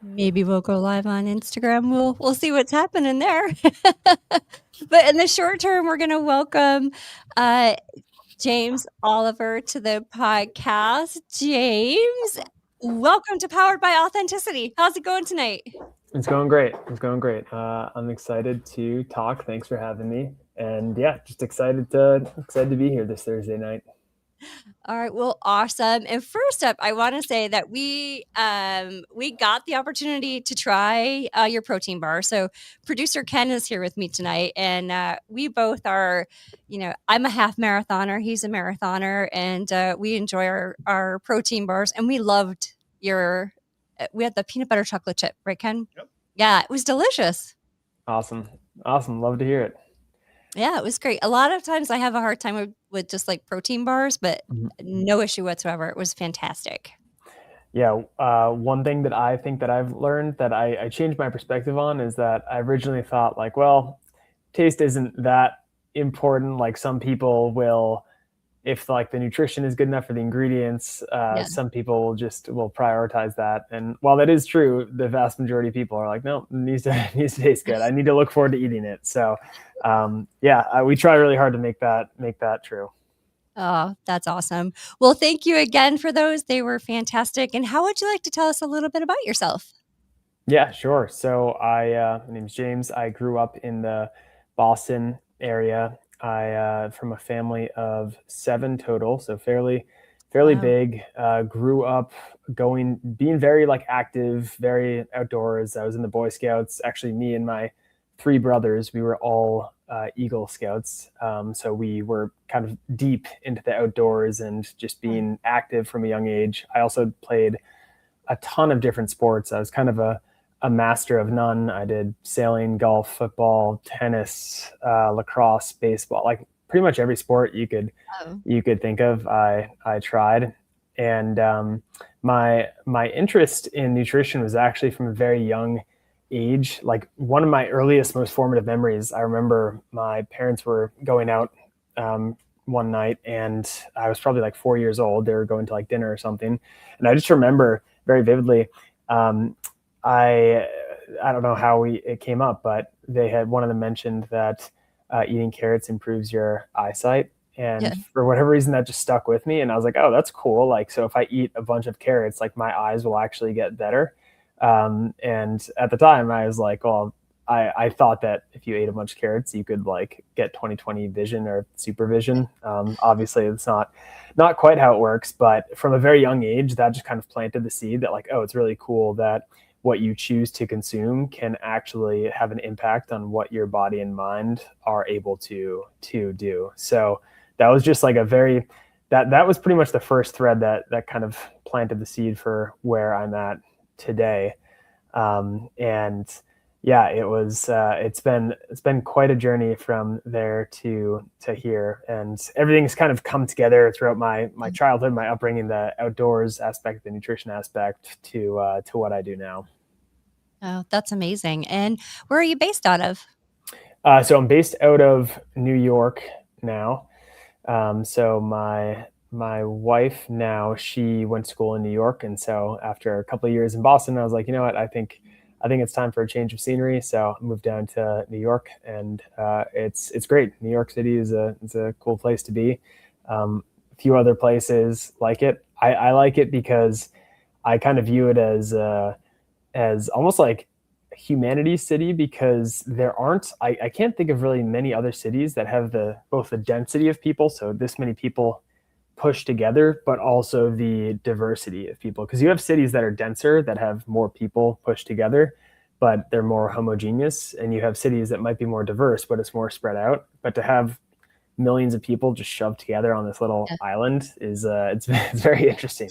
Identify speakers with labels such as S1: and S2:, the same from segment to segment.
S1: Maybe we'll go live on Instagram. We'll see what's happening there. But in the short term, we're gonna welcome, uh, James Oliver to the podcast. James, welcome to Powered by Authenticity. How's it going tonight?
S2: It's going great. It's going great. I'm excited to talk. Thanks for having me. And yeah, just excited to be here this Thursday night.
S1: All right, well, awesome. And first up, I want to say that we got the opportunity to try your protein bar. So producer Ken is here with me tonight, and we both are, I'm a half marathoner, he's a marathoner, and we enjoy our protein bars. And we loved we had the peanut butter chocolate chip, right, Ken?
S2: Yep.
S1: Yeah, it was delicious.
S2: Awesome. Awesome. Love to hear it.
S1: Yeah, it was great. A lot of times I have a hard time with just like protein bars, but
S2: Mhm.
S1: no issue whatsoever. It was fantastic.
S2: Yeah. One thing that I think that I've learned that I changed my perspective on is that I originally thought like, well, taste isn't that important. Like some people will, if like the nutrition is good enough for the ingredients,
S1: Yeah.
S2: some people will prioritize that. And while that is true, the vast majority of people are like, no, it needs to needs to taste good. I need to look forward to eating it. So, we try really hard to make that true.
S1: Oh, that's awesome. Well, thank you again for those. They were fantastic. And how would you like to tell us a little bit about yourself?
S2: Yeah, sure. So my name's James. I grew up in the Boston area. I from a family of seven total, so fairly
S1: Wow.
S2: big. Grew up being very like active, very outdoors. I was in the Boy Scouts. Actually, me and my three brothers, we were all Eagle Scouts. So we were kind of deep into the outdoors and just
S1: Oh,
S2: being active from a young age. I also played a ton of different sports. I was kind of a master of none. I did sailing, golf, football, tennis, lacrosse, baseball, like pretty much every sport
S1: oh,
S2: you could think of. I tried, and my interest in nutrition was actually from a very young age. Like one of my earliest, most formative memories. I remember my parents were going out one night, and I was probably like 4 years old. They were going to like dinner or something, and I just remember very vividly. Um, I I don't know how it came up, but they had one of them mentioned that eating carrots improves your eyesight,
S1: yeah.
S2: and for whatever reason that just stuck with me. And I was like, oh, that's cool. Like, so if I eat a bunch of carrots, like my eyes will actually get better. And at the time, I was like, well. I thought that if you ate a bunch of carrots, you could like get 20/20 vision or supervision. Obviously, it's not quite how it works, but from a very young age, that just kind of planted the seed that like, oh, it's really cool that what you choose to consume can actually have an impact on what your body and mind are able to do. So that was just like a very that was pretty much the first thread that kind of planted the seed for where I'm at today. And yeah, it's been quite a journey from there to here, and everything's kind of come together throughout my childhood, my upbringing, the outdoors aspect, the nutrition aspect, to what I do now.
S1: Oh, that's amazing. And where are you based out of?
S2: So I'm based out of New York now. So my wife now, she went to school in New York, and so after a couple of years in Boston, I was like, you know what, I think it's time for a change of scenery. So I moved down to New York, and it's great. New York City is a cool place to be. A few other places like it. I like it because I kind of view it as almost like a humanities city, because there aren't I can't think of really many other cities that have the both the density of people, so this many people pushed together, but also the diversity of people, because you have cities that are denser that have more people pushed together, but they're more homogeneous, and you have cities that might be more diverse but it's more spread out. But to have millions of people just shoved together on this little
S1: Yeah.
S2: island is it's very interesting.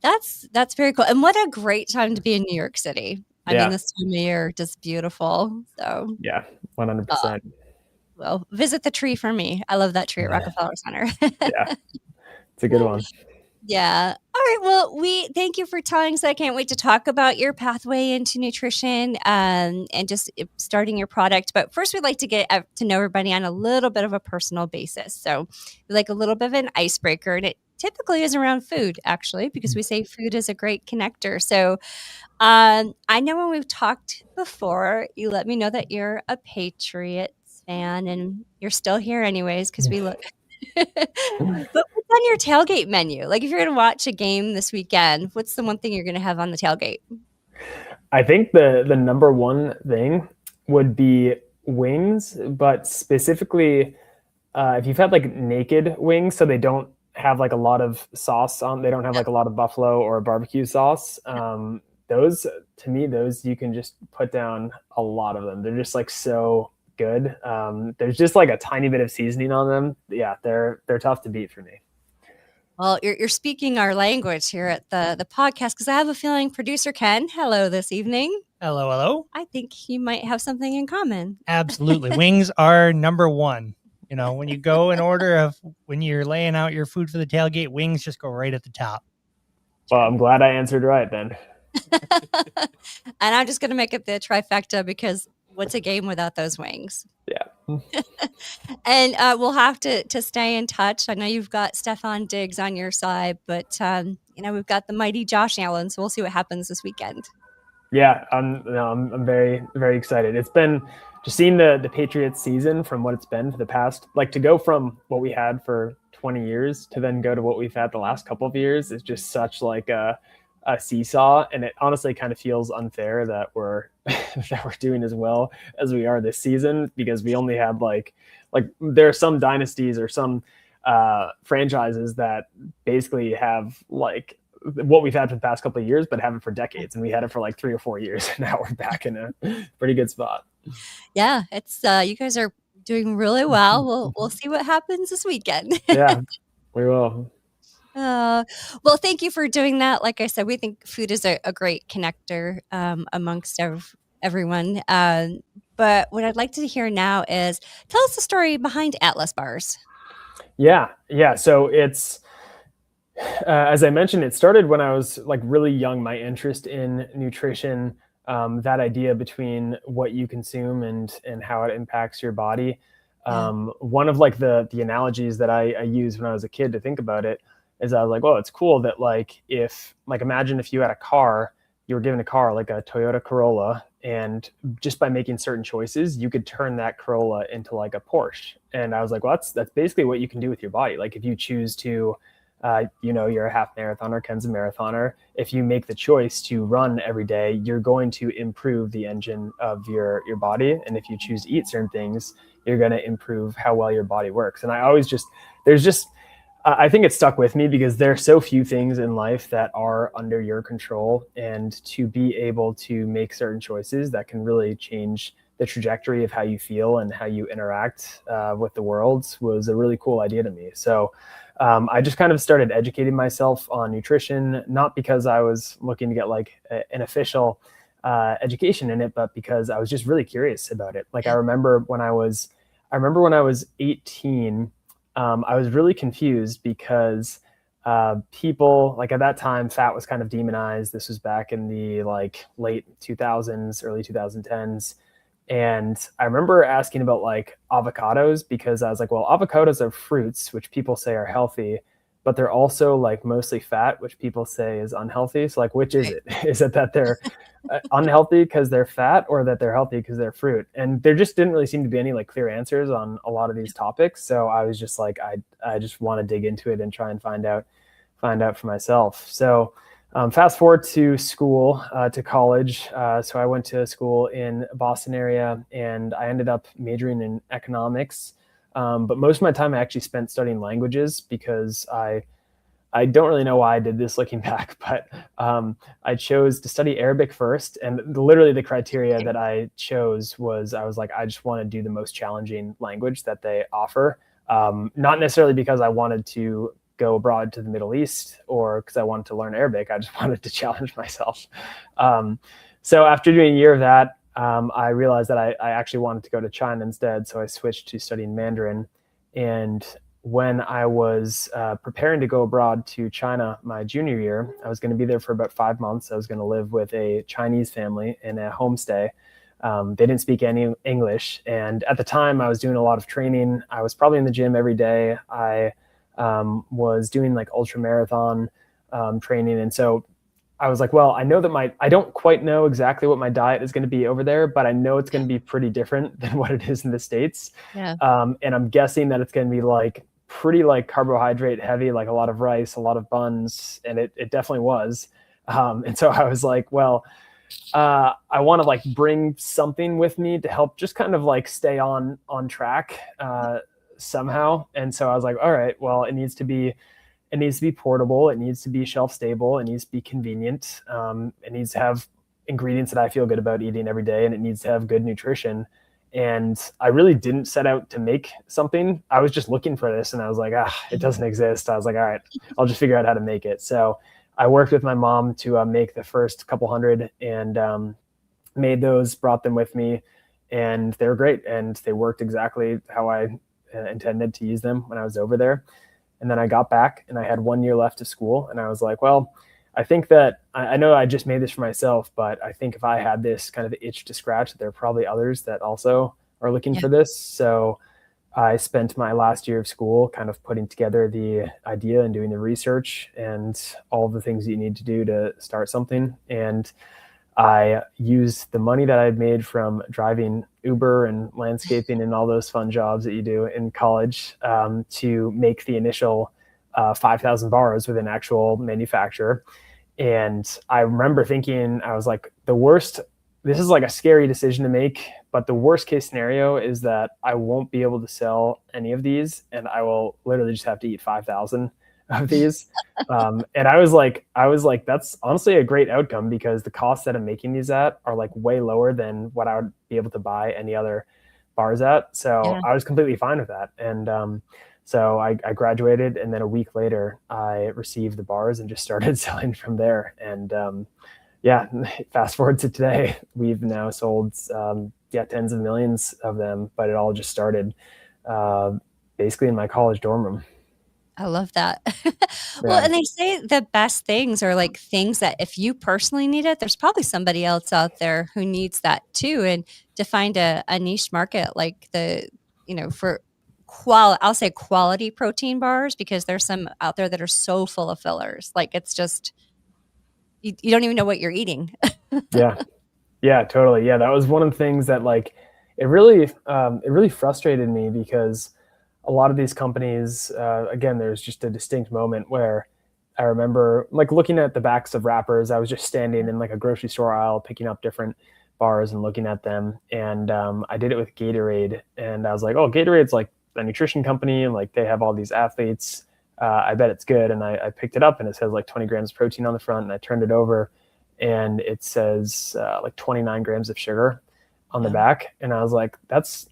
S1: That's very cool. And what a great time to be in New York City. I mean,
S2: Yeah,
S1: this time of year just beautiful. So,
S2: yeah,
S1: uh,
S2: 100%.
S1: well, visit the tree for me. I love that tree at
S2: Yeah,
S1: Rockefeller Center.
S2: yeah, it's a good one.
S1: Yeah. All right. Well, we thank you for telling us. I can't wait to talk about your pathway into nutrition and just starting your product. But first, we'd like to get to know everybody on a little bit of a personal basis. So, we like a little bit of an icebreaker, and it typically is around food, actually, because we say food is a great connector. So, I know when we've talked before, you let me know that you're a Patriots fan, and you're still here anyways because we look. But what's on your tailgate menu? Like, if you're gonna watch a game this weekend, what's the one thing you're gonna have on the tailgate?
S2: I think the number one thing would be wings, but specifically if you've had like naked wings, so they don't have like a lot of sauce on, they don't have
S1: Yep.
S2: like a lot of buffalo or barbecue sauce. Those to me, those you can just put down a lot of them. They're just like so good. There's just like a tiny bit of seasoning on them. Yeah, they're tough to beat for me.
S1: Well, you're speaking our language here at the podcast because I have a feeling producer Ken, hello this evening.
S3: Hello, hello.
S1: I think you might have something in common.
S3: Absolutely. Wings are number one. You know, when you go in order of when you're laying out your food for the tailgate, wings just go right at the top.
S2: Well, I'm glad I answered right then.
S1: And I'm just gonna make it the trifecta because what's a game without those wings?
S2: Yeah.
S1: And we'll have to stay in touch. I know you've got Stefan Diggs on your side, but we've got the mighty Josh Allen, so we'll see what happens this weekend.
S2: Yeah, I'm very, very excited. It's been just seeing the Patriots season from what it's been for the past, like to go from what we had for 20 years to then go to what we've had the last couple of years is just such like a seesaw. And it honestly kind of feels unfair that we're that we're doing as well as we are this season because we only had like there are some dynasties or some franchises that basically have like what we've had for the past couple of years, but haven't for decades. And we had it for like 3 or 4 years. And now we're back in a pretty good spot.
S1: Yeah, it's you guys are doing really well. We'll see what happens this weekend.
S2: Yeah, we will.
S1: Well, thank you for doing that. Like I said, we think food is a great connector amongst everyone. But what I'd like to hear now is tell us the story behind Atlas Bars.
S2: Yeah. So it's, as I mentioned, it started when I was like really young. My interest in nutrition, that idea between what you consume and how it impacts your body.
S1: Yeah.
S2: One of like the analogies that I used when I was a kid to think about it is I was like, well, it's cool that like if like imagine if you had a car, you were given a car like a Toyota Corolla, and just by making certain choices, you could turn that Corolla into like a Porsche. And I was like, well, that's basically what you can do with your body. Like if you choose to you're a half marathoner, Ken's a marathoner. If you make the choice to run every day, you're going to improve the engine of your body. And if you choose to eat certain things, you're going to improve how well your body works. And I always I think it stuck with me because there are so few things in life that are under your control. And to be able to make certain choices that can really change the trajectory of how you feel and how you interact with the world was a really cool idea to me. So I just kind of started educating myself on nutrition, not because I was looking to get like an official education in it, but because I was just really curious about it. Like I remember when I was 18, I was really confused because people like at that time, fat was kind of demonized. This was back in the like late 2000s, early 2010s. And I remember asking about like avocados because I was like, well, avocados are fruits, which people say are healthy, but they're also like mostly fat, which people say is unhealthy. So like, which is it? Is it that they're unhealthy because they're fat or that they're healthy because they're fruit? And there just didn't really seem to be any like clear answers on a lot of these topics. So I was just like, I just want to dig into it and try and find out for myself. So fast forward to school, to college. So I went to school in Boston area and I ended up majoring in economics. But most of my time I actually spent studying languages because I don't really know why I did this looking back, but I chose to study Arabic first. And literally the criteria that I chose was, I was like, I just want to do the most challenging language that they offer. Not necessarily because I wanted to go abroad to the Middle East or because I wanted to learn Arabic. I just wanted to challenge myself. So after doing a year of that, I realized that I actually wanted to go to China instead. So I switched to studying Mandarin. And when I was preparing to go abroad to China my junior year. I was going to be there for about 5 months. I was going to live with a Chinese family in a homestay. They didn't speak any English. And at the time, I was doing a lot of training. I was probably in the gym every day. I was doing like ultra marathon training. And so I was like, well, I know that I don't quite know exactly what my diet is going to be over there, but I know it's going to be pretty different than what it is in the States.
S1: Yeah.
S2: And I'm guessing that it's going to be like pretty like carbohydrate heavy, like a lot of rice, a lot of buns. And it definitely was. And so I was like, well, I want to like bring something with me to help just kind of like stay on track somehow. And so I was like, all right, well, it needs to be portable. It needs to be shelf stable. It needs to be convenient. It needs to have ingredients that I feel good about eating every day, and it needs to have good nutrition. And I really didn't set out to make something. I was just looking for this, and I was like, it doesn't exist. I was like, all right, I'll just figure out how to make it. So I worked with my mom to make the first couple hundred, and made those, brought them with me, and they were great. And they worked exactly how I intended to use them when I was over there. And then I got back and I had 1 year left of school. And I was like, well, I think that I know I just made this for myself, but I think if I had this kind of itch to scratch, there are probably others that also are looking for this. So I spent my last year of school kind of putting together the idea and doing the research and all the things that you need to do to start something. And I used the money that I'd made from driving Uber and landscaping and all those fun jobs that you do in college to make the initial 5,000 bars with an actual manufacturer. And I remember thinking, I was like, this is like a scary decision to make, but the worst case scenario is that I won't be able to sell any of these, and I will literally just have to eat 5,000 of these. And I was like, that's honestly a great outcome, because the costs that I'm making these at are like way lower than what I would be able to buy any other bars at. So I was completely fine with that. And so I graduated, and then a week later I received the bars and just started selling from there. And fast forward to today, we've now sold tens of millions of them, but it all just started basically in my college dorm room.
S1: I love that. Well, and they say the best things are like things that if you personally need it, there's probably somebody else out there who needs that too. And to find a niche market like for I'll say quality protein bars, because there's some out there that are so full of fillers. Like it's just, you don't even know what you're eating.
S2: Yeah, totally. Yeah. That was one of the things that like, it really frustrated me, because a lot of these companies, again, there's just a distinct moment where I remember like looking at the backs of wrappers. I was just standing in like a grocery store aisle, picking up different bars and looking at them. And I did it with Gatorade, and I was like, oh, Gatorade's like a nutrition company, and like they have all these athletes. I bet it's good. And I picked it up, and it says like 20 grams of protein on the front, and I turned it over, and it says like 29 grams of sugar on the back. And I was like, it's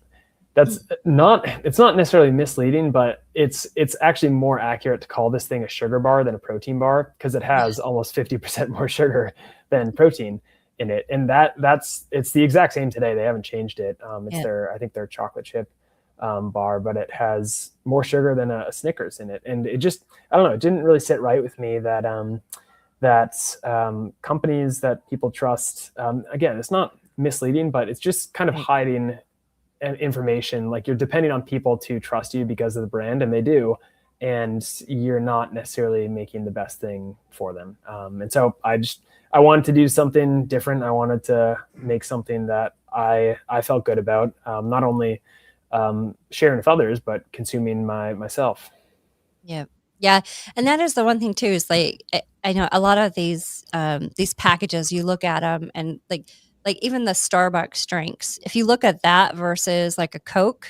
S2: not necessarily misleading, but it's actually more accurate to call this thing a sugar bar than a protein bar, because it has almost 50% more sugar than protein in it. And it's the exact same today. They haven't changed it. I think their chocolate chip bar, but it has more sugar than a Snickers in it. And it just, I don't know, it didn't really sit right with me that companies that people trust, again, it's not misleading, but it's just kind of hiding information. Like you're depending on people to trust you because of the brand, and they do, and you're not necessarily making the best thing for them. And so I wanted to do something different. I wanted to make something that I felt good about, not only sharing with others, but consuming myself.
S1: Yeah. And that is the one thing too, is like, I know a lot of these packages, you look at them and like even the Starbucks drinks, if you look at that versus like a Coke,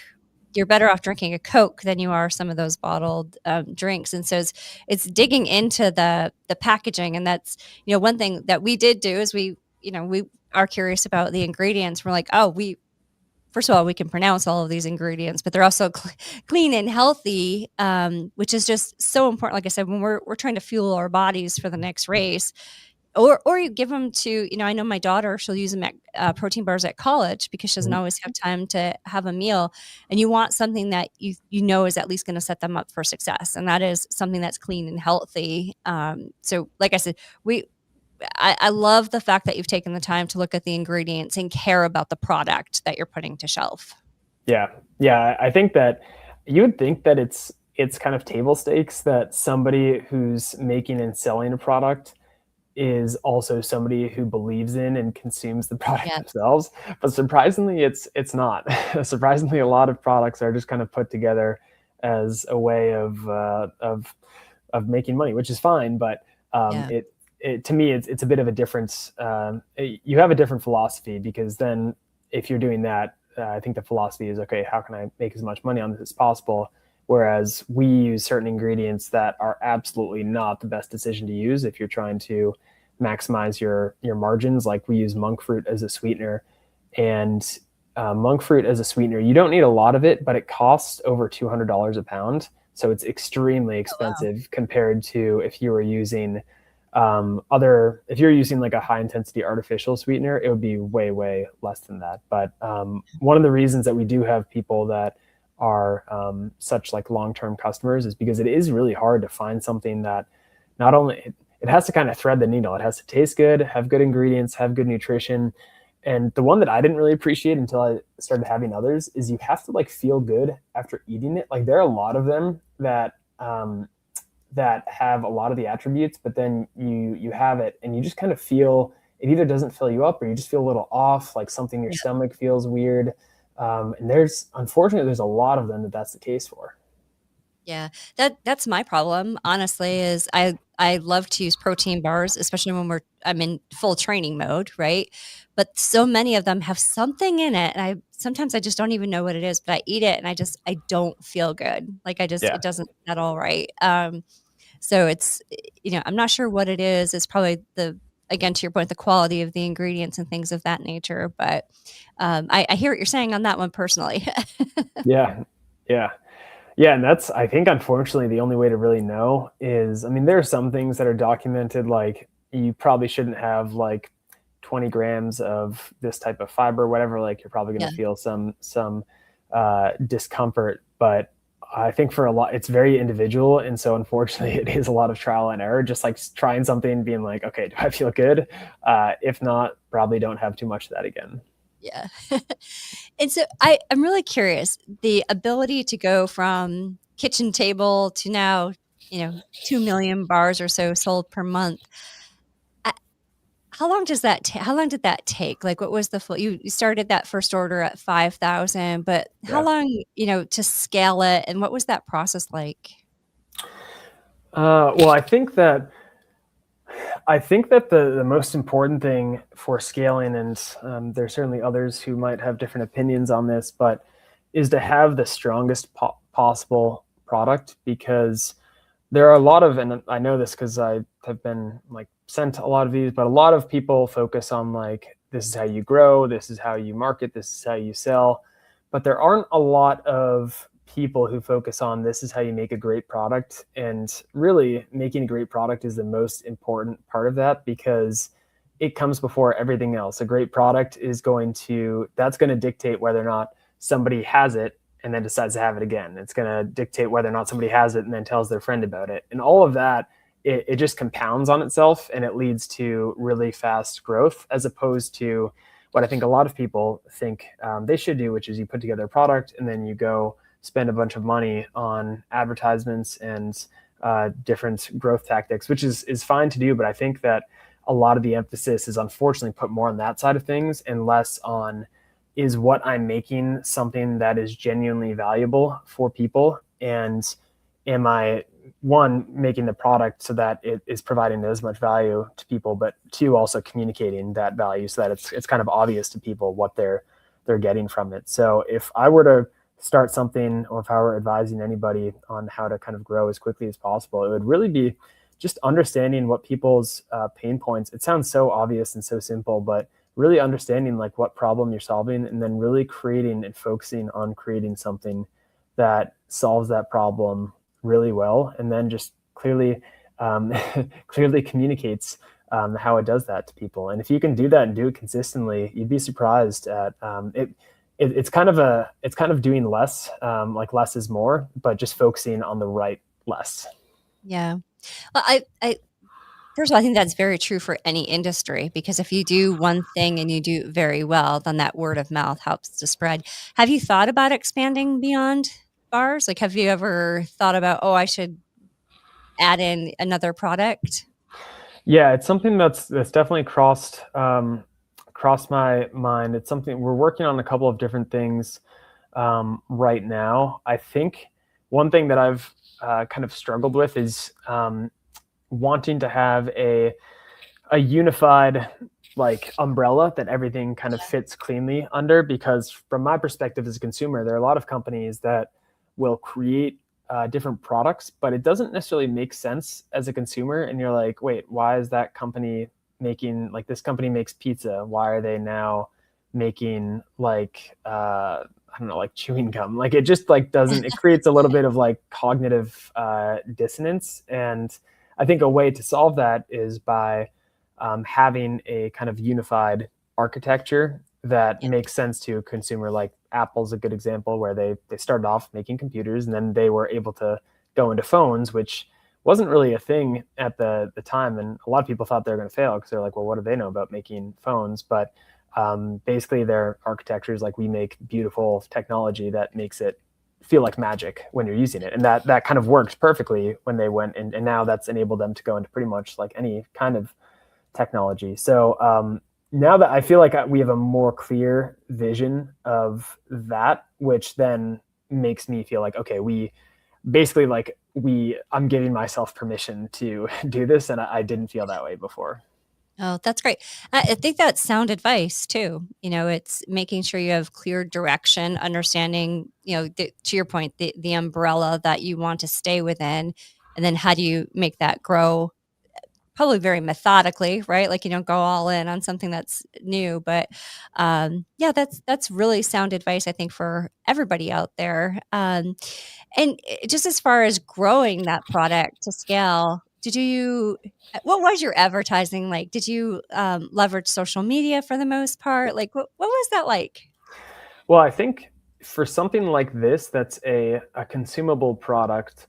S1: you're better off drinking a Coke than you are some of those bottled drinks. And so it's digging into the packaging. And that's, one thing that we did do is we are curious about the ingredients. We're like, first of all, we can pronounce all of these ingredients, but they're also clean and healthy, which is just so important. Like I said, when we're trying to fuel our bodies for the next race, or you give them to, I know my daughter, she'll use them at protein bars at college because she doesn't
S2: Mhm.
S1: always have time to have a meal. And you want something that you know is at least going to set them up for success. And that is something that's clean and healthy. So like I said, I love the fact that you've taken the time to look at the ingredients and care about the product that you're putting to shelf.
S2: Yeah. Yeah. I think that you would think that it's kind of table stakes that somebody who's making and selling a product is also somebody who believes in and consumes the product
S1: Yeah.
S2: themselves. But surprisingly, it's not. Surprisingly, a lot of products are just kind of put together as a way of making money, which is fine. But
S1: Yeah.
S2: it to me, it's a bit of a difference. You have a different philosophy because then if you're doing that, I think the philosophy is okay. How can I make as much money on this as possible? Whereas we use certain ingredients that are absolutely not the best decision to use if you're trying to maximize your margins. Like we use monk fruit as a sweetener, and monk fruit as a sweetener, you don't need a lot of it, but it costs over $200 a pound. So it's extremely
S1: Oh, wow.
S2: expensive compared to if you were using other, if you're using like a high intensity artificial sweetener, it would be way less than that. But one of the reasons that we do have people that are such like long-term customers is because it is really hard to find something that not only it has to kind of thread the needle. It has to taste good, have good ingredients, have good nutrition. And the one that I didn't really appreciate until I started having others is you have to like feel good after eating it. Like there are a lot of them that have a lot of the attributes, but then you have it and you just kind of feel it either doesn't fill you up or you just feel a little off, like something in your
S1: Yeah.
S2: stomach feels weird. And unfortunately there's a lot of them that's the case for.
S1: Yeah, that's my problem, honestly, is I love to use protein bars, especially when I'm in full training mode, right? But so many of them have something in it, and I sometimes I just don't even know what it is, but I eat it and I don't feel good. Like
S2: Yeah.
S1: it doesn't at all right. So it's I'm not sure what it is. It's probably the again to your point, the quality of the ingredients and things of that nature. But I hear what you're saying on that one personally.
S2: Yeah. Yeah. Yeah, and that's I think unfortunately the only way to really know is I mean there are some things that are documented like you probably shouldn't have like 20 grams of this type of fiber, whatever. Like you're probably going
S1: Yeah.
S2: to feel some discomfort, but I think for a lot it's very individual, and so unfortunately it is a lot of trial and error. Just like trying something, being like, okay, do I feel good? If not, probably don't have too much of that again.
S1: Yeah. And so I'm really curious, the ability to go from kitchen table to now, 2 million bars or so sold per month. Uh, how long did that take? Like, what was the full you started that first order at 5,000, but how
S2: Yeah.
S1: long, to scale it, and what was that process like?
S2: Well, I think that the most important thing for scaling, and there's certainly others who might have different opinions on this, but is to have the strongest possible product because there are a lot of, and I know this because I have been like sent a lot of these, but a lot of people focus on like, this is how you grow, this is how you market, this is how you sell. But there aren't a lot of people who focus on this is how you make a great product. And really, making a great product is the most important part of that because it comes before everything else. A great product that's going to dictate whether or not somebody has it and then decides to have it again. It's going to dictate whether or not somebody has it and then tells their friend about it. And all of that, it just compounds on itself and it leads to really fast growth as opposed to what I think a lot of people think they should do, which is you put together a product and then you go spend a bunch of money on advertisements and different growth tactics, which is fine to do. But I think that a lot of the emphasis is unfortunately put more on that side of things and less on is what I'm making something that is genuinely valuable for people? And am I, one, making the product so that it is providing as much value to people, but two, also communicating that value so that it's kind of obvious to people what they're getting from it. So if I were to start something or if I were advising anybody on how to kind of grow as quickly as possible, it would really be just understanding what people's pain points. It sounds so obvious and so simple, but really understanding like what problem you're solving and then really creating and focusing on creating something that solves that problem really well and then just clearly clearly communicates how it does that to people. And if you can do that and do it consistently, you'd be surprised at it. It's kind of doing less, like less is more, but just focusing on the right less.
S1: Yeah. Well, I first of all, I think that's very true for any industry because if you do one thing and you do it very well, then that word of mouth helps to spread. Have you thought about expanding beyond bars? Like, have you ever thought about, oh, I should add in another product?
S2: Yeah, it's something that's definitely crossed my mind. It's something we're working on a couple of different things right now. I think one thing that I've kind of struggled with is wanting to have a unified like umbrella that everything kind of fits cleanly under, because from my perspective as a consumer, there are a lot of companies that will create different products, but it doesn't necessarily make sense as a consumer. And you're like, wait, why is that company making, like, this company makes pizza, why are they now making like I don't know, like chewing gum? Like, it just like doesn't, it creates a little bit of like cognitive dissonance. And I think a way to solve that is by having a kind of unified architecture that
S1: Yeah.
S2: makes sense to a consumer. Like Apple's a good example, where they started off making computers and then they were able to go into phones, which wasn't really a thing at the time. And a lot of people thought they were going to fail because they're like, well, what do they know about making phones? But basically their architecture is like, we make beautiful technology that makes it feel like magic when you're using it. And that kind of worked perfectly when they went, and now that's enabled them to go into pretty much like any kind of technology. So now that I feel like we have a more clear vision of that, which then makes me feel like, okay, we basically like I'm giving myself permission to do this, and I didn't feel that way before.
S1: Oh, that's great. I think that's sound advice too. You know, it's making sure you have clear direction, understanding, to your point, the umbrella that you want to stay within, and then how do you make that grow probably very methodically, right? Like you don't go all in on something that's new, but yeah, that's really sound advice, I think, for everybody out there. And just as far as growing that product to scale, what was your advertising like? Did you leverage social media for the most part? Like, what was that like?
S2: Well, I think for something like this, that's a consumable product,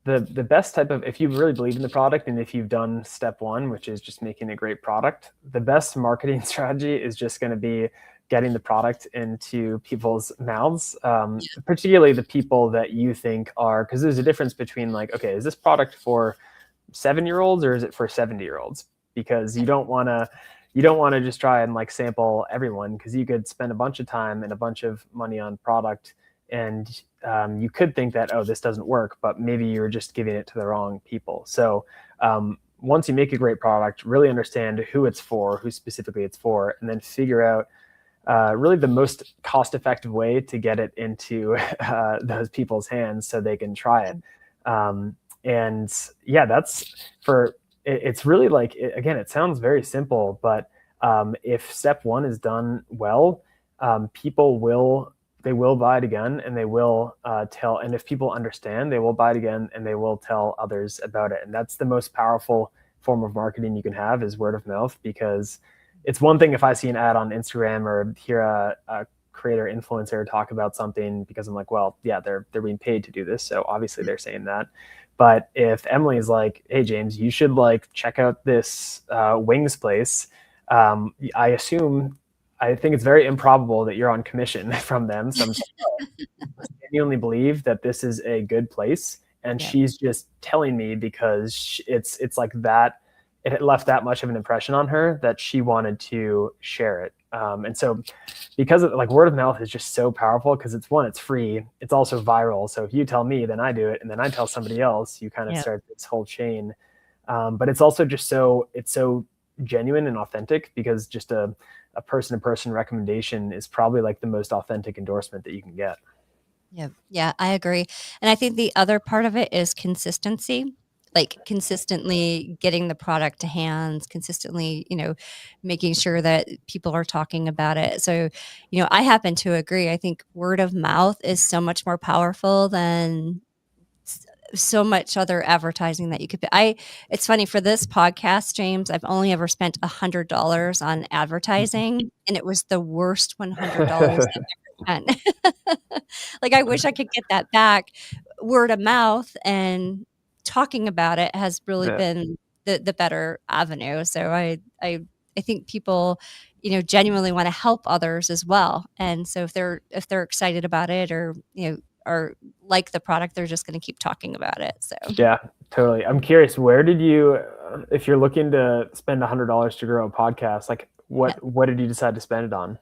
S2: the best type of, if you really believe in the product and if you've done step one, which is just making a great product, the best marketing strategy is just going to be getting the product into people's mouths, particularly the people that you think are, because there's a difference between like, okay, is this product for 7-year-olds or is it for 70-year-olds? Because you don't want to just try and like sample everyone, because you could spend a bunch of time and a bunch of money on product, and you could think that, oh, this doesn't work, but maybe you're just giving it to the wrong people. So once you make a great product, really understand who it's for, who specifically it's for, and then figure out really the most cost-effective way to get it into those people's hands so they can try it. And yeah, that's for it's really like, again, it sounds very simple, but if step one is done well, people will they will buy it again, and they will tell. And if people understand, they will buy it again, and they will tell others about it. And that's the most powerful form of marketing you can have, is word of mouth. Because it's one thing if I see an ad on Instagram or hear a creator influencer talk about something, because I'm like, well, yeah, they're being paid to do this, so obviously they're saying that. But if Emily's like, hey James, you should like check out this wings place, I think it's very improbable that you're on commission from them. So I genuinely believe that this is a good place, and
S1: Yeah.
S2: she's just telling me because it's like that. It left that much of an impression on her that she wanted to share it. And so, because of, like, word of mouth is just so powerful, because it's free, it's also viral. So if you tell me, then I do it, and then I tell somebody else, you kind of
S1: Yeah.
S2: start this whole chain. But it's also just it's so genuine and authentic, because just a person-to-person recommendation is probably like the most authentic endorsement that you can get.
S1: Yeah, yeah, I agree. And I think the other part of it is consistency, like consistently getting the product to hands, consistently, making sure that people are talking about it. So, I happen to agree. I think word of mouth is so much more powerful than so much other advertising that you could it's funny for this podcast, James, I've only ever spent $100 on advertising, and it was the worst $100 I've ever spent. Like, I wish I could get that back. Word of mouth and talking about it has really
S2: Yeah.
S1: been the better avenue. So I think people, genuinely want to help others as well. And so if they're excited about it, or or like the product, they're just going to keep talking about it. So
S2: Yeah, totally. I'm curious, where did you, if you're looking to spend $100 to grow a podcast, like what did you decide to spend it on?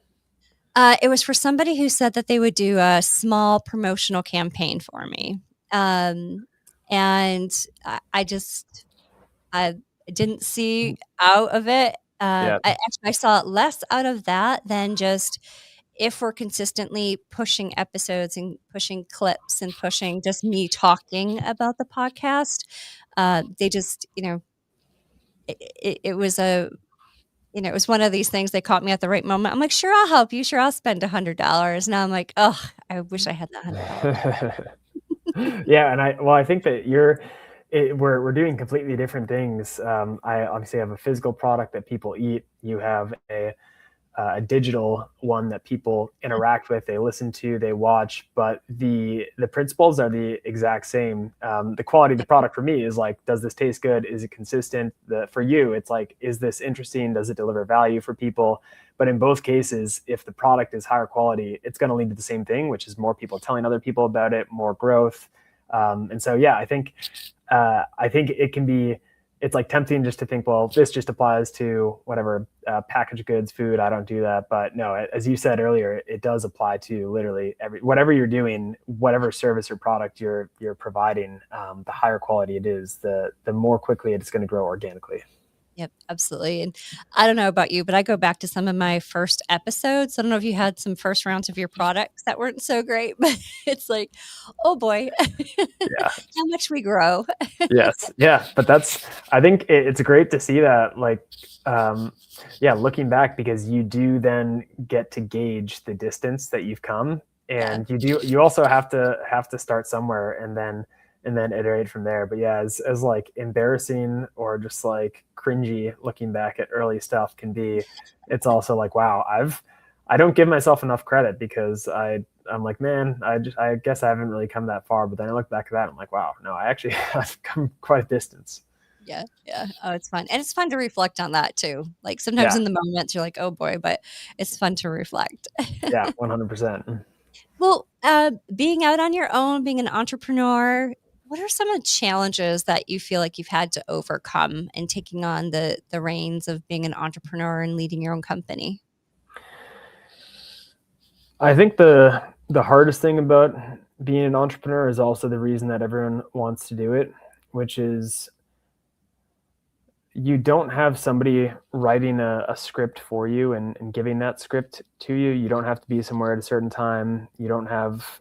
S1: It was for somebody who said that they would do a small promotional campaign for me. And I didn't see out of it.
S2: Yeah.
S1: I saw less out of that than just if we're consistently pushing episodes and pushing clips and pushing just me talking about the podcast. They just, it was it was one of these things. They caught me at the right moment. I'm like, sure, I'll help you. Sure, I'll spend $100. Now I'm like, oh, I wish I had that $100.
S2: Yeah, and I think that we're doing completely different things. I obviously have a physical product that people eat. You have a digital one that people interact with, they listen to, they watch, but the principles are the exact same. The quality of the product for me is like, does this taste good? Is it consistent? For you, it's like, is this interesting? Does it deliver value for people? But in both cases, if the product is higher quality, it's going to lead to the same thing, which is more people telling other people about it, more growth. And so, yeah, I think it can be, it's like tempting just to think, well, this just applies to whatever packaged goods, food. I don't do that. But no, as you said earlier, it does apply to literally whatever you're doing, whatever service or product you're providing. The higher quality it is, the more quickly it's going to grow organically.
S1: Yep, absolutely. And I don't know about you, but I go back to some of my first episodes. I don't know if you had some first rounds of your products that weren't so great, but it's like, oh boy,
S2: Yeah.
S1: how much we grow.
S2: Yes. Yeah. But I think it's great to see that, like, looking back, because you do then get to gauge the distance that you've come, and you also have to start somewhere and then iterate from there. But yeah, as like embarrassing or just like cringy looking back at early stuff can be, it's also like, wow, I don't give myself enough credit, because I'm like, man, I guess I haven't really come that far. But then I look back at that, and I'm like, wow, no, I actually have come quite a distance.
S1: Yeah. Oh, it's fun. And it's fun to reflect on that too. Like sometimes in the moments you're like, oh boy, but it's fun to reflect.
S2: Yeah, 100%.
S1: Well, being out on your own, being an entrepreneur, what are some of the challenges that you feel like you've had to overcome in taking on the reins of being an entrepreneur and leading your own company?
S2: I think the hardest thing about being an entrepreneur is also the reason that everyone wants to do it, which is you don't have somebody writing a script for you and giving that script to you. You don't have to be somewhere at a certain time. You don't have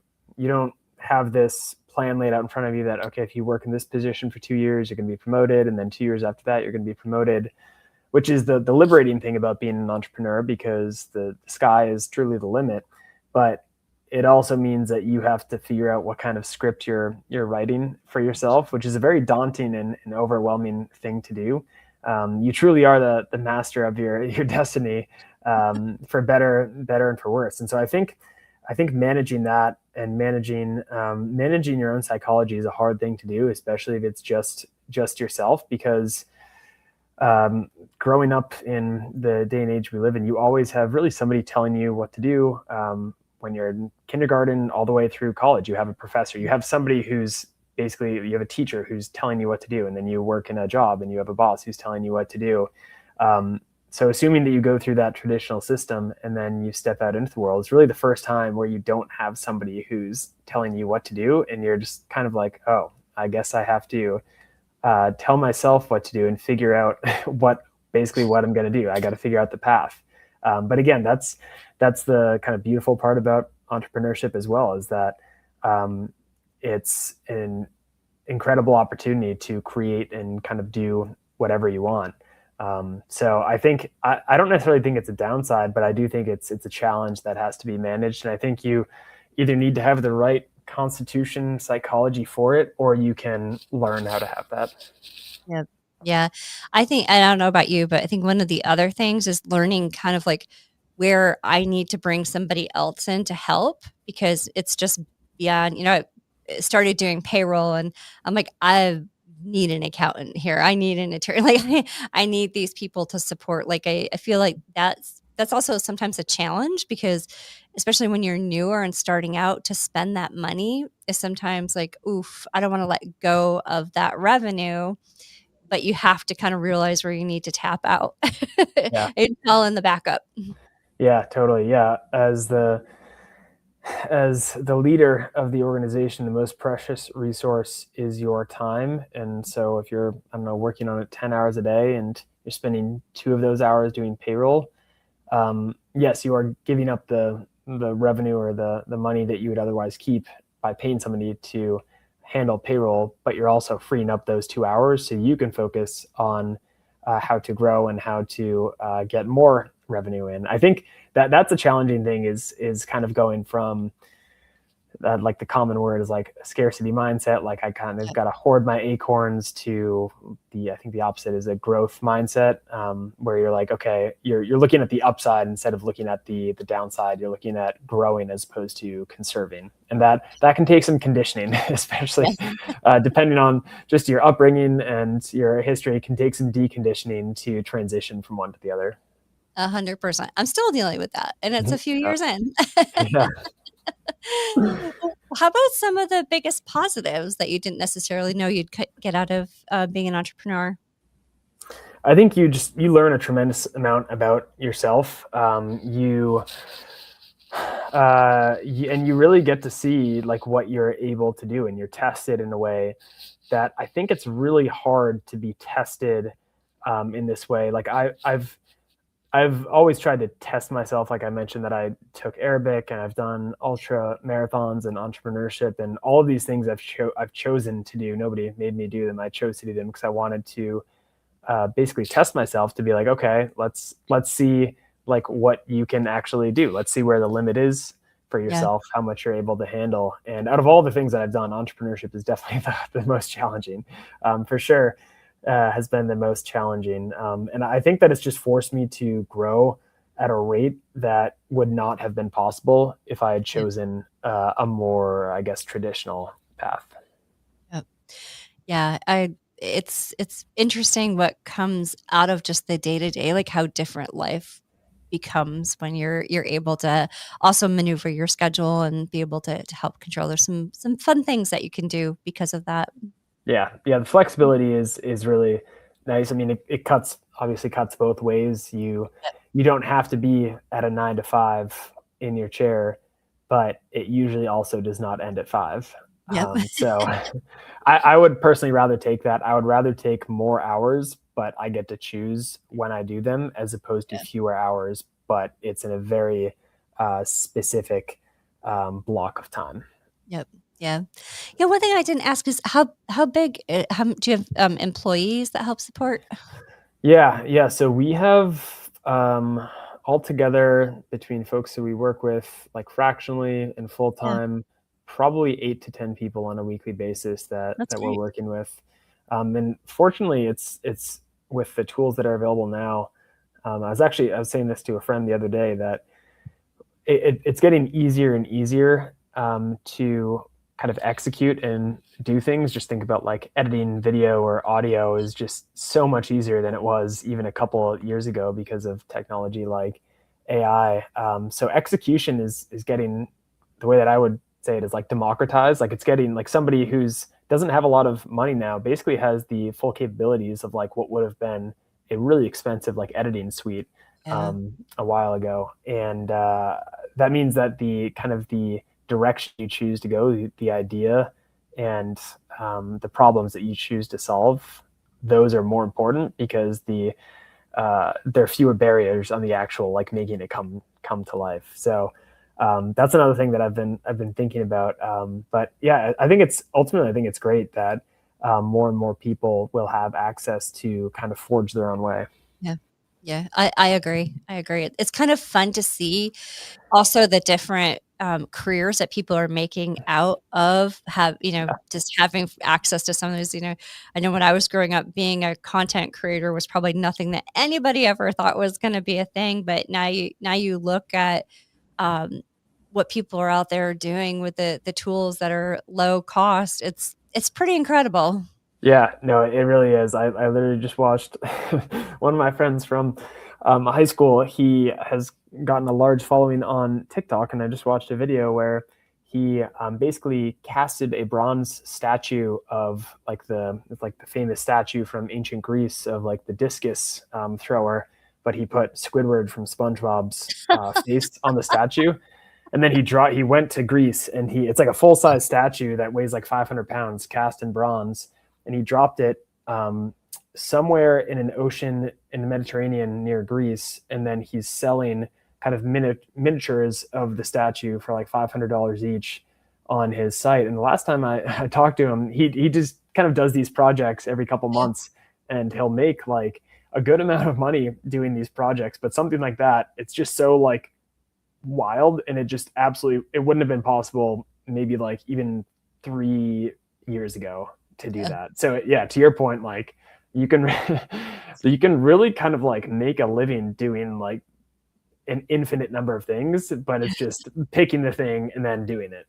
S2: this plan laid out in front of you that, okay, if you work in this position for 2 years, you're going to be promoted. And then 2 years after that, you're going to be promoted, which is the liberating thing about being an entrepreneur, because the sky is truly the limit. But it also means that you have to figure out what kind of script you're writing for yourself, which is a very daunting and overwhelming thing to do. You truly are the master of your destiny, for better and for worse. And so I think managing that and managing your own psychology is a hard thing to do, especially if it's just yourself, because growing up in the day and age we live in, you always have really somebody telling you what to do. When you're in kindergarten all the way through college, you have a professor, you have somebody who's basically, you have a teacher who's telling you what to do, and then you work in a job and you have a boss who's telling you what to do. So assuming that you go through that traditional system and then you step out into the world, it's really the first time where you don't have somebody who's telling you what to do, and you're just kind of like, oh, I guess I have to tell myself what to do and figure out what I'm going to do. I got to figure out the path. But again, that's the kind of beautiful part about entrepreneurship as well, is that it's an incredible opportunity to create and kind of do whatever you want. So I think I don't necessarily think it's a downside, but I do think it's a challenge that has to be managed. And I think you either need to have the right constitution psychology for it, or you can learn how to have that.
S1: Yeah. Yeah. I think, I don't know about you, but I think one of the other things is learning kind of like where I need to bring somebody else in to help, because it's just beyond, I started doing payroll and I'm like, I need an accountant here. I need an attorney. Like I need these people to support. Like I feel like that's also sometimes a challenge, because especially when you're newer and starting out, to spend that money is sometimes like, oof, I don't want to let go of that revenue, but you have to kind of realize where you need to tap out
S2: Yeah.
S1: and call in the backup.
S2: Yeah, totally. Yeah. As the leader of the organization, the most precious resource is your time. And so if you're, I don't know, working on it 10 hours a day and you're spending 2 of those hours doing payroll, yes, you are giving up the revenue or the money that you would otherwise keep by paying somebody to handle payroll, but you're also freeing up those 2 hours so you can focus on how to grow and how to get more revenue in. I think that's a challenging thing, is kind of going from like the common word is like a scarcity mindset. Like I kind of got to hoard my acorns, to I think the opposite is a growth mindset, where you're like, okay, you're looking at the upside instead of looking at the downside. You're looking at growing as opposed to conserving. And that can take some conditioning, especially depending on just your upbringing and your history. It can take some deconditioning to transition from one to the other.
S1: 100%. I'm still dealing with that, and it's a few years in.
S2: Yeah.
S1: How about some of the biggest positives that you didn't necessarily know you'd get out of being an entrepreneur?
S2: I think you learn a tremendous amount about yourself. And you really get to see like what you're able to do, and you're tested in a way that I think it's really hard to be tested in this way. Like I've always tried to test myself. Like I mentioned that I took Arabic and I've done ultra marathons and entrepreneurship, and all of these things I've chosen to do. Nobody made me do them. I chose to do them because I wanted to basically test myself, to be like, okay, let's see like what you can actually do. Let's see where the limit is for yourself, how much you're able to handle. And out of all the things that I've done, entrepreneurship is definitely the most challenging, for sure. Has been the most challenging. And I think that it's just forced me to grow at a rate that would not have been possible if I had chosen a more, I guess, traditional path.
S1: Yep. Yeah, it's interesting what comes out of just the day to day, like how different life becomes when you're able to also maneuver your schedule and be able to help control. There's some fun things that you can do because of that.
S2: Yeah. The flexibility is really nice. I mean, it obviously cuts both ways. You don't have to be at a 9 to 5 in your chair, but it usually also does not end at 5.
S1: Yep.
S2: So I would personally rather take that. I would rather take more hours, but I get to choose when I do them, as opposed to fewer hours, but it's in a very specific block of time.
S1: Yep. Yeah. Yeah. One thing I didn't ask is how big, do you have employees that help support?
S2: Yeah. So we have altogether, between folks who we work with, like fractionally and full
S1: Yeah,
S2: time, probably 8 to 10 people on a weekly basis that
S1: that's
S2: we're
S1: great.
S2: working with. And fortunately, it's with the tools that are available now. I was saying this to a friend the other day, that it's getting easier and easier to kind of execute and do things. Just think about like editing video or audio is just so much easier than it was even a couple of years ago, because of technology like AI. So execution is getting, the way that I would say it is like democratized. Like it's getting, like somebody who's doesn't have a lot of money now basically has the full capabilities of like what would have been a really expensive like editing suite
S1: Yeah.
S2: a while ago. And that means that the kind of the direction you choose to go, the idea and the problems that you choose to solve, those are more important, because there are fewer barriers on the actual like making it come to life. So that's another thing that I've been thinking about. But yeah, I think it's great that more and more people will have access to kind of forge their own way.
S1: Yeah. Yeah. I agree. I agree. It's kind of fun to see also the different careers that people are making out of just having access to some of those. I know when I was growing up, being a content creator was probably nothing that anybody ever thought was going to be a thing. But now you look at what people are out there doing with the tools that are low cost. It's pretty incredible.
S2: Yeah, no, it really is. I literally just watched one of my friends from high school. He has gotten a large following on TikTok, and I just watched a video where he basically casted a bronze statue of it's like the famous statue from ancient Greece of like the discus thrower, but he put Squidward from SpongeBob's face on the statue. And then he went to Greece, and it's like a full size statue that weighs like 500 pounds, cast in bronze, and he dropped it somewhere in an ocean in the Mediterranean near Greece. And then he's selling kind of miniatures of the statue for like $500 each on his site. And the last time I talked to him, he just kind of does these projects every couple months, and he'll make like a good amount of money doing these projects. But something like that, it's just so like wild, and it wouldn't have been possible maybe like even 3 years ago to do that. So yeah, to your point, like you can really kind of like make a living doing like an infinite number of things, but it's just picking the thing and then doing it.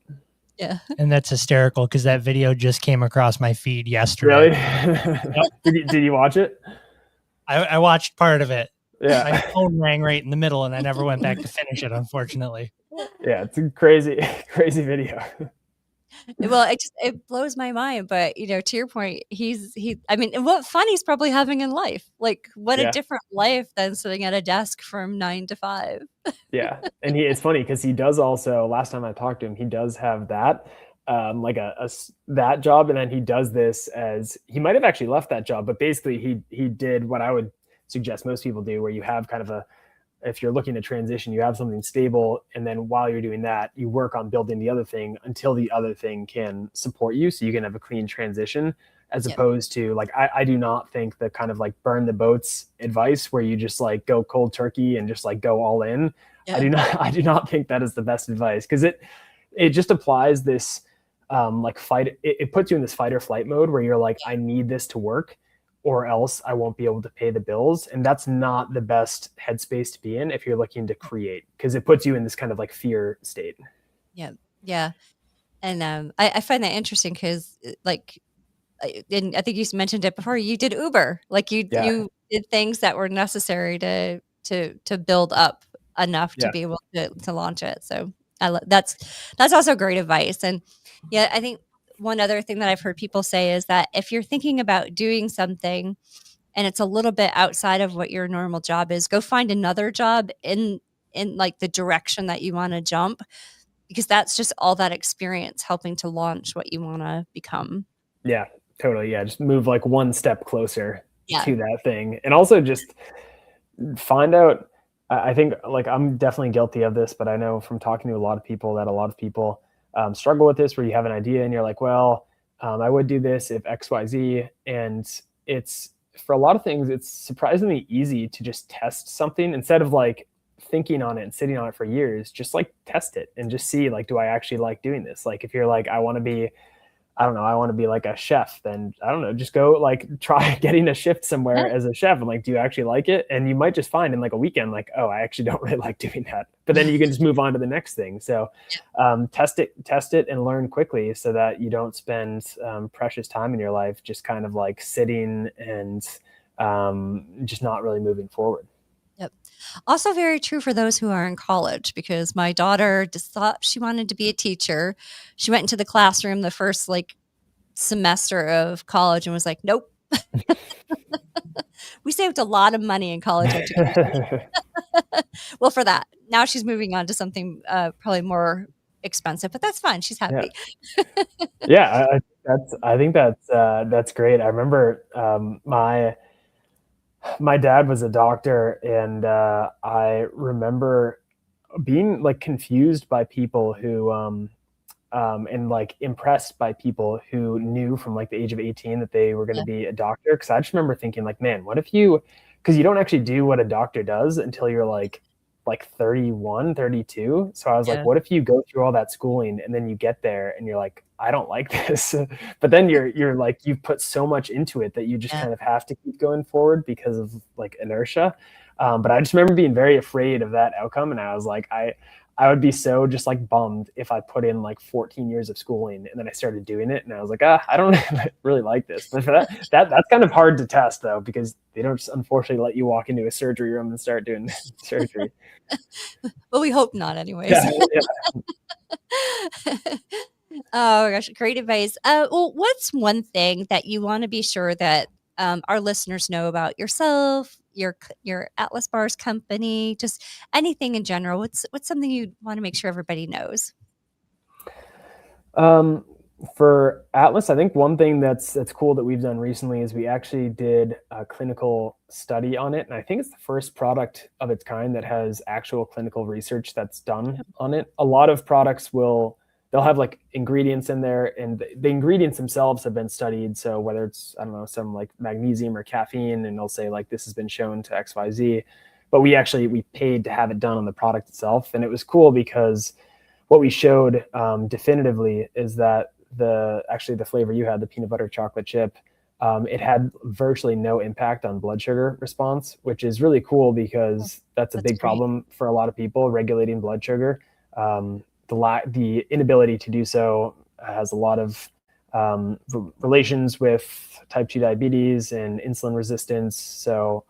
S1: Yeah.
S3: And that's hysterical because that video just came across my feed yesterday.
S2: Really? Did you watch it?
S3: I watched part of it.
S2: Yeah.
S3: My phone rang right in the middle, and I never went back to finish it, unfortunately.
S2: Yeah, it's a crazy video.
S1: Well, it blows my mind. But to your point, what fun he's probably having in life. Like, what a different life than sitting at a desk from 9 to 5.
S2: Yeah, and it's funny because he does also. Last time I talked to him, he does have that. Like that job, and then he does this as he might have actually left that job, but basically he did what I would suggest most people do, where you have kind of if you're looking to transition, you have something stable, and then while you're doing that, you work on building the other thing until the other thing can support you, so you can have a clean transition, as opposed to like I do not think the kind of like burn the boats advice where you just like go cold turkey and just like go all in. I do not think that is the best advice, because it just applies this like fight. It puts you in this fight or flight mode where you're like, I need this to work, or else I won't be able to pay the bills. And that's not the best headspace to be in if you're looking to create, because it puts you in this kind of like fear state.
S1: Yeah. Yeah. And I find that interesting because and I think you mentioned it before, you did Uber. Like you did things that were necessary to build up enough to be able to launch it. So that's also great advice. And yeah, I think one other thing that I've heard people say is that if you're thinking about doing something and it's a little bit outside of what your normal job is, go find another job in like the direction that you want to jump, because that's just all that experience helping to launch what you want to become.
S2: Yeah, totally. Yeah. Just move like one step closer to that thing. And also just find out, I think like I'm definitely guilty of this, but I know from talking to a lot of people that a lot of people struggle with this, where you have an idea and you're like, well, I would do this if X, Y, Z. And it's, for a lot of things, it's surprisingly easy to just test something instead of like thinking on it and sitting on it for years. Just like test it and just see, like, do I actually like doing this? Like if you're like, I want to be like a chef, then I don't know, just go like try getting a shift somewhere as a chef, and like, do you actually like it? And you might just find in like a weekend, like, oh, I actually don't really like doing that. But then you can just move on to the next thing. So test it and learn quickly, so that you don't spend precious time in your life just kind of like sitting and just not really moving forward.
S1: Yep. Also very true for those who are in college, because my daughter just thought she wanted to be a teacher. She went into the classroom the first like semester of college and was like, nope. We saved a lot of money in college education. Well, for that. Now she's moving on to something probably more expensive, but that's fine. She's happy.
S2: Yeah, I think that's great. I remember my dad was a doctor, and I remember being like confused by people who and like impressed by people who knew from like the age of 18 that they were going to be a doctor. Because I just remember thinking like, man, what if because you don't actually do what a doctor does until you're like like 31, 32. So I was
S1: Yeah.
S2: like, what if you go through all that schooling and then you get there and you're like, I don't like this. But then you're like, you've put so much into it that you just
S1: Yeah.
S2: kind of have to keep going forward because of like inertia. But I just remember being very afraid of that outcome. And I was like, I would be so just like bummed if I put in like 14 years of schooling and then I started doing it and I was like, I don't really like this. But for that's kind of hard to test though, because they don't just unfortunately let you walk into a surgery room and start doing surgery.
S1: Well, we hope not anyways.
S2: Yeah, yeah.
S1: Oh my gosh, great advice. Well, what's one thing that you want to be sure that our listeners know about yourself, your Atlas Bars company, just anything in general? What's something you want to make sure everybody knows?
S2: For Atlas, I think one thing that's cool that we've done recently is we actually did a clinical study on it, and I think it's the first product of its kind that has actual clinical research that's done on it. A lot of products they'll have like ingredients in there, and the ingredients themselves have been studied. So whether it's, I don't know, some like magnesium or caffeine, and they'll say like this has been shown to XYZ, but we paid to have it done on the product itself, and it was cool because what we showed definitively is that the flavor you had, the peanut butter chocolate chip, it had virtually no impact on blood sugar response, which is really cool because that's a big
S1: great.
S2: problem for a lot of people, regulating blood sugar. The inability to do so has a lot of relations with type 2 diabetes and insulin resistance. So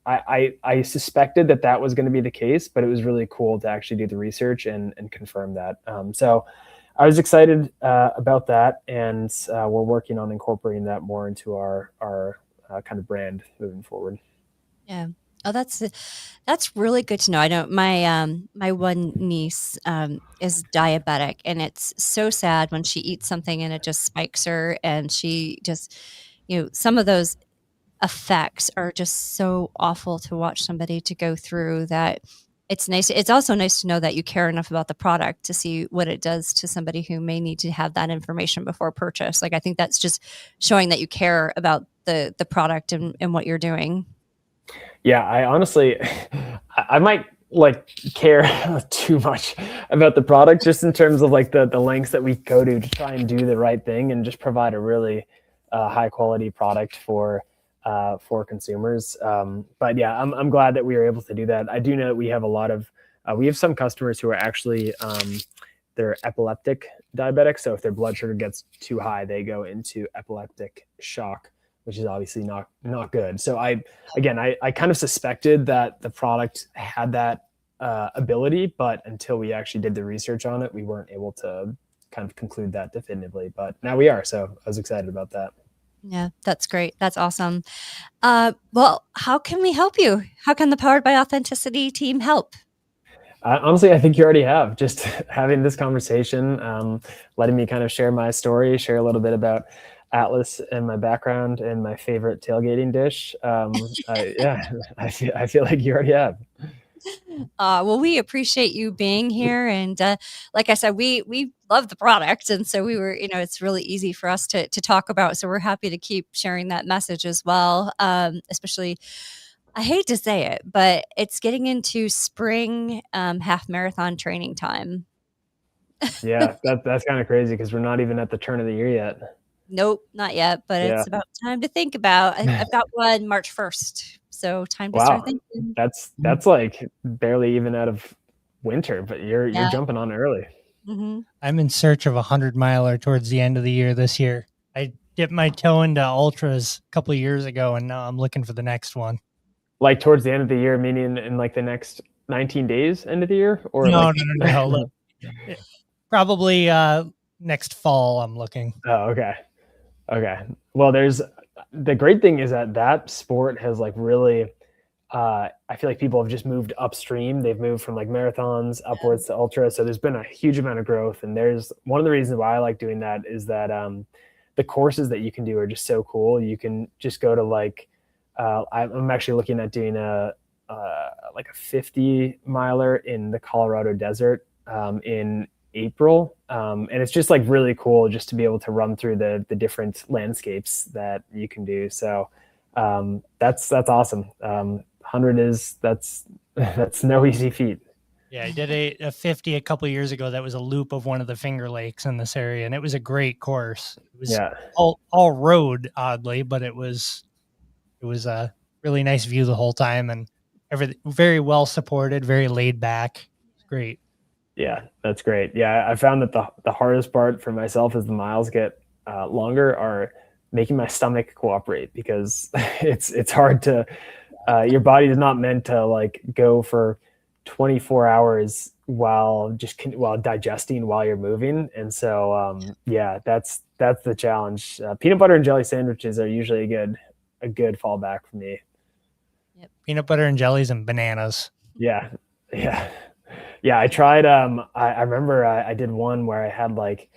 S2: I suspected that was going to be the case, but it was really cool to actually do the research and confirm that. So I was excited about that, and we're working on incorporating that more into our kind of brand moving forward.
S1: Yeah. Oh, that's really good to know. I know my one niece is diabetic, and it's so sad when she eats something and it just spikes her, and she just, some of those effects are just so awful to watch somebody to go through that. It's nice. It's also nice to know that you care enough about the product to see what it does to somebody who may need to have that information before purchase. Like, I think that's just showing that you care about the product and what you're doing.
S2: Yeah, I honestly, I might like care too much about the product, just in terms of like the lengths that we go to try and do the right thing and just provide a really high quality product for consumers. But yeah, I'm glad that we were able to do that. I do know that we have we have some customers who are actually they're epileptic diabetics. So if their blood sugar gets too high, they go into epileptic shock, which is obviously not good. So I kind of suspected that the product had that ability, but until we actually did the research on it, we weren't able to kind of conclude that definitively. But now we are. So I was excited about that.
S1: Yeah, that's great. That's awesome. Well, how can we help you? How can the Powered by Authenticity team help?
S2: Honestly, I think you already have. Just having this conversation, letting me kind of share my story, share a little bit about Atlas and my background and my favorite tailgating dish. I feel like you already have.
S1: Well, we appreciate you being here, and like I said, we love the product, and so we were, it's really easy for us to talk about. So we're happy to keep sharing that message as well. Especially, I hate to say it, but it's getting into spring half marathon training time.
S2: Yeah, that's kind of crazy because we're not even at the turn of the year yet.
S1: Nope, not yet, but
S2: Yeah.
S1: it's about time to think about. I've got one March 1st, so time to start
S2: Wow,
S1: thinking.
S2: that's like barely even out of winter, but you're jumping on early.
S1: Mm-hmm.
S3: I'm in search of a 100-miler towards the end of the year this year. I dipped my toe into ultras a couple of years ago, and now I'm looking for the next one.
S2: Like towards the end of the year, meaning in like the next 19 days, end of the year, or
S3: No. Probably next fall. I'm looking.
S2: Oh, okay. Well, the great thing is that sport has like really. I feel like people have just moved upstream. They've moved from like marathons upwards to ultra. So there's been a huge amount of growth. And there's one of the reasons why I like doing that is that the courses that you can do are just so cool. You can just go to like, I'm actually looking at doing a 50 miler in the Colorado desert in April. And it's just like really cool just to be able to run through the different landscapes that you can do. So that's awesome. 100 that's That's no easy feat.
S3: Yeah, I did a 50 a couple years ago. That was a loop of one of the Finger Lakes in this area, and it was a great course. It was
S2: Yeah.
S3: all road, oddly, but it was a really nice view the whole time, and everything very well supported, very laid back. It's great.
S2: Yeah, that's great. Yeah, I found that the hardest part for myself as the miles get longer are making my stomach cooperate, because it's hard to your body is not meant to like go for 24 hours while digesting while you're moving. And so yeah, that's the challenge. Peanut butter and jelly sandwiches are usually a good fallback for me.
S3: Yep. Peanut butter and jellies and bananas.
S2: Yeah. I tried I remember I did one where I had like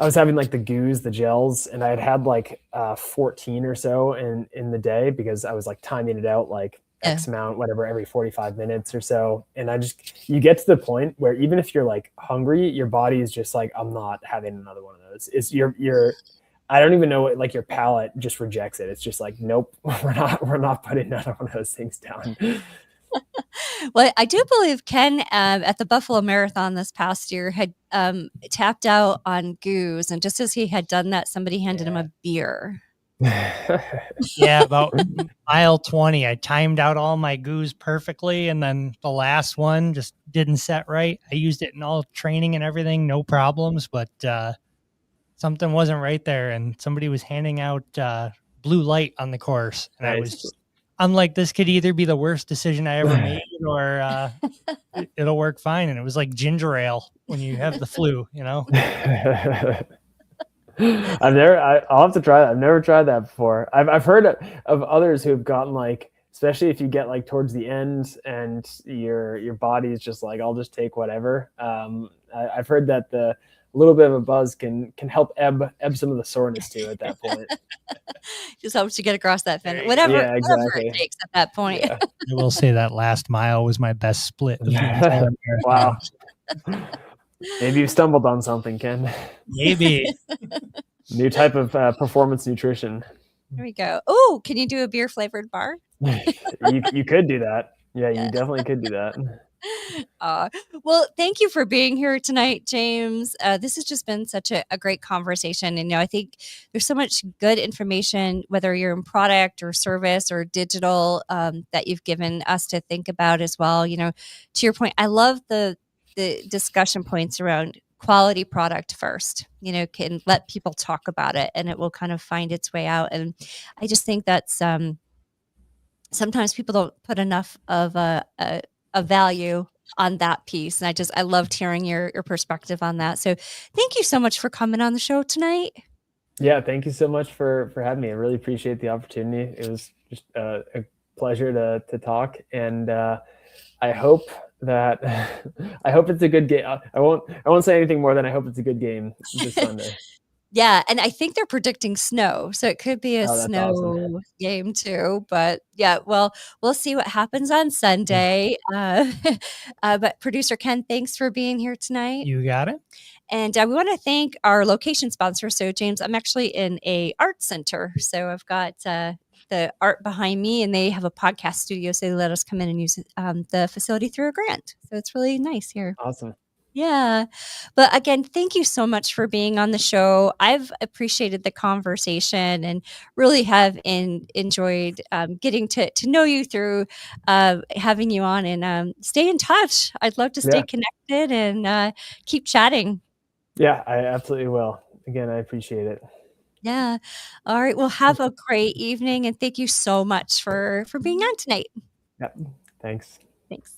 S2: I was having like the goos, the gels, and I had like 14 or so in the day, because I was like timing it out like X amount, whatever, every 45 minutes or so. And you get to the point where even if you're like hungry, your body is just like, I'm not having another one of those. It's I don't even know what, like your palate just rejects it. It's just like, nope, we're not putting another one of those things down.
S1: Well, I do believe Ken at the Buffalo Marathon this past year had tapped out on goos, and just as he had done that, somebody handed him a beer.
S3: Yeah, about mile 20, I timed out all my goos perfectly, and then the last one just didn't set right. I used it in all training and everything, no problems, but something wasn't right there, and somebody was handing out blue light on the course, and nice. I was just, I'm like, this could either be the worst decision I ever made, or it'll work fine. And it was like ginger ale when you have the flu, you know.
S2: I'll have to try that. I've never tried that before. I've heard of others who've gotten like, especially if you get like towards the end and your body is just like, I'll just take whatever. I've heard that the little bit of a buzz can help ebb some of the soreness too at that point.
S1: Just helps you get across that finish, whatever it takes at that point.
S3: Yeah. I will say that last mile was my best split of the entire marathon.
S2: Wow. Maybe you stumbled on something, Ken.
S3: Maybe.
S2: New type of performance nutrition.
S1: There we go. Oh, can you do a beer flavored bar?
S2: You could do that. Yeah, you definitely could do that.
S1: Well, thank you for being here tonight, James. This has just been such a great conversation. And, I think there's so much good information, whether you're in product or service or digital, that you've given us to think about as well. To your point, I love the discussion points around quality product first, can let people talk about it and it will kind of find its way out. And I just think that's sometimes people don't put enough of a value on that piece. And I loved hearing your perspective on that. So thank you so much for coming on the show tonight.
S2: Yeah, thank you so much for having me. I really appreciate the opportunity. It was just a pleasure to talk, and I hope it's a good game. I won't say anything more than I hope it's a good game this Sunday.
S1: Yeah, and I think they're predicting snow, so it could be a snow game too. But yeah, well, we'll see what happens on Sunday. But producer Ken, thanks for being here tonight.
S3: You got it.
S1: And we want to thank our location sponsor. So James, I'm actually in a art center, so I've got the art behind me, and they have a podcast studio, so they let us come in and use the facility through a grant. So it's really nice here.
S2: Awesome.
S1: Yeah. But again, thank you so much for being on the show. I've appreciated the conversation and really have enjoyed getting to know you through having you on, and stay in touch. I'd love to stay connected and keep chatting.
S2: Yeah, I absolutely will. Again, I appreciate it.
S1: Yeah. All right. Well, have a great evening, and thank you so much for being on tonight.
S2: Yeah. Thanks.
S1: Thanks.